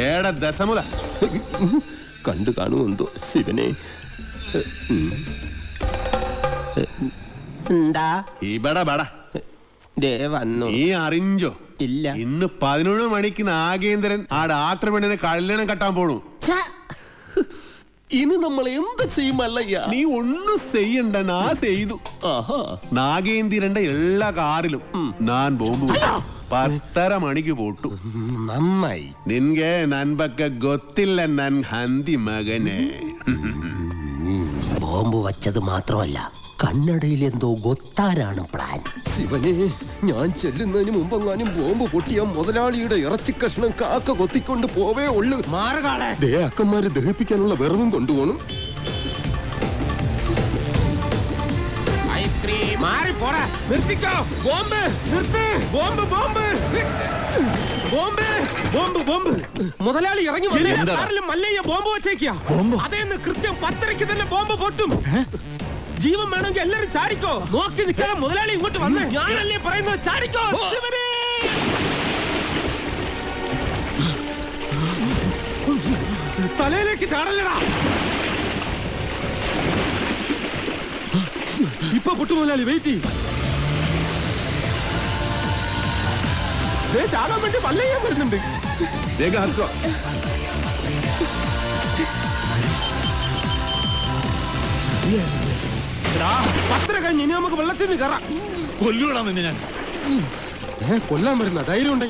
ഏടാ ദശമുല കണ്ടു കാണുമെന്തോ ശിവനെ. എന്താ ഇവിടെ ബടാ ദേ വന്നു. നീ അറിഞ്ചോ? ഇല്ല. ഇന്ന് 11 മണിക്ക് നാഗേന്ദ്രൻ ആ ഡാക്ടർ പെണ്ണിനെ കല്യാണം കെട്ടാൻ പോണു. ഇനി നമ്മൾ എന്ത് ചെയ്യുമല്ലയ്യ? നീ ഒന്നും ചെയ്യണ്ട, നാ ചെയ്തു. നാഗേന്ദ്രന്റെ എല്ലാ കാറിലും ഞാൻ ബോംബ് 10:30 മണിക്ക് പോട്ടു. നന്നായി. നിൻಗೆ ನನ್ ಬಗ್ಗೆ ಗೊತ್ತಿಲ್ಲ ನನ್ ಹಂದಿ ಮಗನೇ. ബോംബ് വച്ചത് മാത്രമല്ല, കണ്ണടയിൽ എന്തോ ഗൊത്താനാണ് പ്ലാൻ. ശിവനെ, ഞാൻ ചെല്ലുന്നതിന് മുമ്പെങ്ങാനും ബോംബ് പൊട്ടിയ മുതലാളിയുടെ ഇറച്ചി കഷ്ണം കാക്ക കൊത്തിക്കൊണ്ട് പോവേ ഉള്ളു. മാറുകാളെ അക്കന്മാരെ ദഹിപ്പിക്കാനുള്ള വെറുതും കൊണ്ടുപോകണം. ഐസ്ക്രീം മാറി പോടാ. നിർത്തിക്കോ. ബോംബ് നിർത്ത്. Bomb bomb bomb bomb bomb. മുതലാളി ഇറങ്ങി വന്നിലും മല്ലയ്യ ബോംബ് വെച്ചേക്കാ. അതേന്ന് കൃത്യം 10:30 തന്നെ ബോംബ് പൊട്ടും. ജീവൻ വേണമെങ്കിൽ എല്ലാരും ചാടിക്കോ. നോക്കി നിൽക്കാതെ മുതലാളി ഇങ്ങോട്ട് വന്ന്. ഞാനല്ലേ പറയുന്നത്, ചാടിക്കോ. തലയിലേക്ക് ചാടല്ലടാ. ഇപ്പൊ പൊട്ടു മുതലാളി, വെയിറ്റ് ചെയ്യും. ചാടാൻ വേണ്ടി വല്ലയ്യാൻ വരുന്നുണ്ട്. പത്ര കഴിഞ്ഞ് ഇനി നമുക്ക് വെള്ളത്തിൽ നിന്ന് കയറാം. കൊല്ലൂടാ നിന്നെ ഞാൻ. കൊല്ലാൻ വരുന്ന ധൈര്യം ഉണ്ടെങ്കിൽ